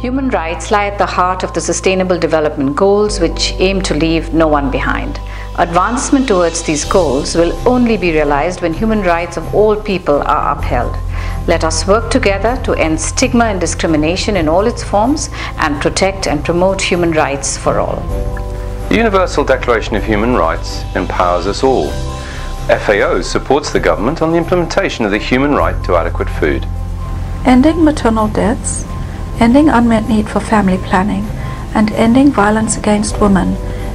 Human rights lie at the heart of the Sustainable Development Goals, which aim to leave no one behind. Advancement towards these goals will only be realized when human rights of all people are upheld. Let us work together to end stigma and discrimination in all its forms and protect and promote human rights for all. The Universal Declaration of Human Rights empowers us all. FAO supports the government on the implementation of the human right to adequate food. Ending maternal deaths, ending unmet need for family planning, and ending violence against women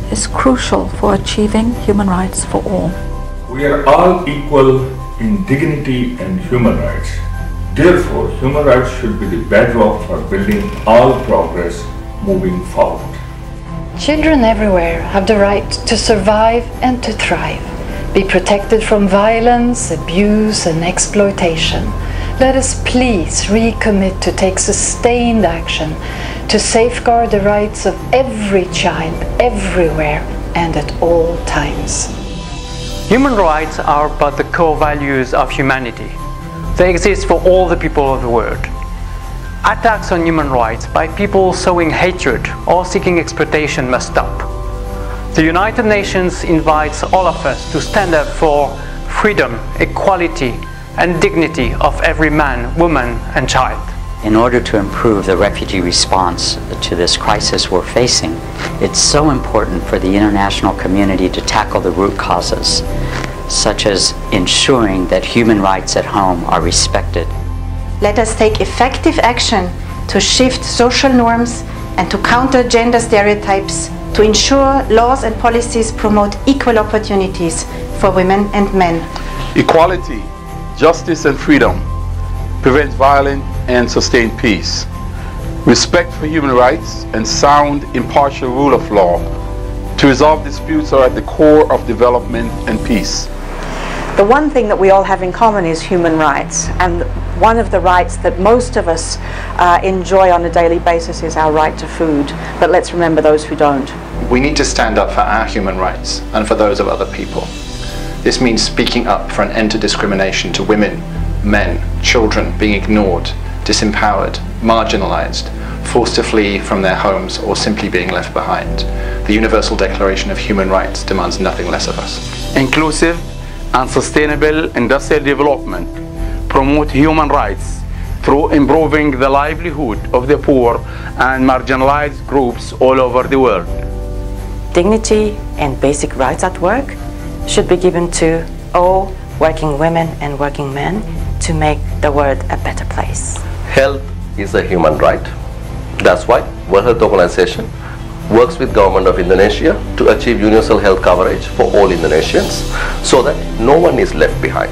is crucial for achieving human rights for all. We are all equal in dignity and human rights. Therefore, human rights should be the bedrock for building all progress moving forward. Children everywhere have the right to survive and to thrive, be protected from violence, abuse, and exploitation. Let us please recommit to take sustained action to safeguard the rights of every child, everywhere, and at all times. Human rights are but the core values of humanity. They exist for all the people of the world. Attacks on human rights by people sowing hatred or seeking exploitation must stop. The United Nations invites all of us to stand up for freedom, equality, and dignity of every man, woman, and child. In order to improve the refugee response to this crisis we're facing, it's so important for the international community to tackle the root causes, such as ensuring that human rights at home are respected. Let us take effective action to shift social norms and to counter gender stereotypes, to ensure laws and policies promote equal opportunities for women and men. Equality, justice and freedom prevent violence and sustain peace. Respect for human rights and sound, impartial rule of law to resolve disputes are at the core of development and peace. The one thing that we all have in common is human rights, and one of the rights that most of us enjoy on a daily basis is our right to food. But let's remember those who don't. We need to stand up for our human rights and for those of other people. This means speaking up for an end to discrimination to women, men, children being ignored, disempowered, marginalized, forced to flee from their homes, or simply being left behind. The Universal Declaration of Human Rights demands nothing less of us. Inclusive and sustainable industrial development promote human rights through improving the livelihood of the poor and marginalized groups all over the world. Dignity and basic rights at work should be given to all working women and working men to make the world a better place. Health is a human right. That's why World Health Organization works with government of Indonesia to achieve universal health coverage for all Indonesians so that no one is left behind.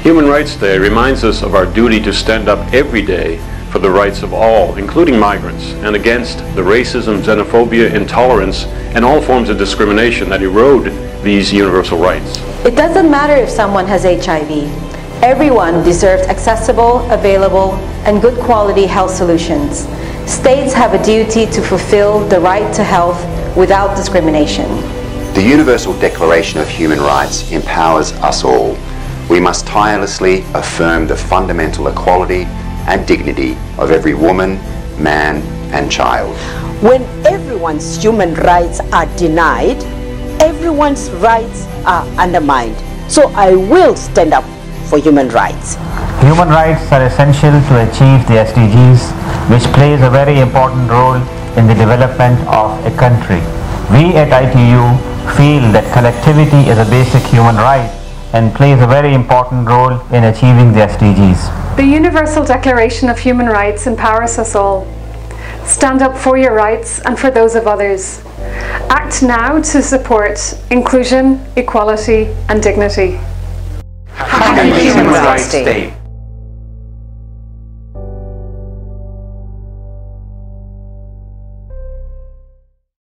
Human Rights Day reminds us of our duty to stand up every day for the rights of all, including migrants, and against the racism, xenophobia, intolerance, and all forms of discrimination that erode these universal rights. It doesn't matter if someone has HIV. Everyone deserves accessible, available, and good quality health solutions. States have a duty to fulfill the right to health without discrimination. The Universal Declaration of Human Rights empowers us all. We must tirelessly affirm the fundamental equality and dignity of every woman, man, and child. When everyone's human rights are denied, everyone's rights are undermined. So I will stand up for human rights. Human rights are essential to achieve the SDGs, which plays a very important role in the development of a country. We at ITU feel that collectivity is a basic human right and plays a very important role in achieving the SDGs. The Universal Declaration of Human Rights empowers us all. Stand up for your rights and for those of others. Act now to support inclusion, equality, and dignity. Happy Human Rights Day.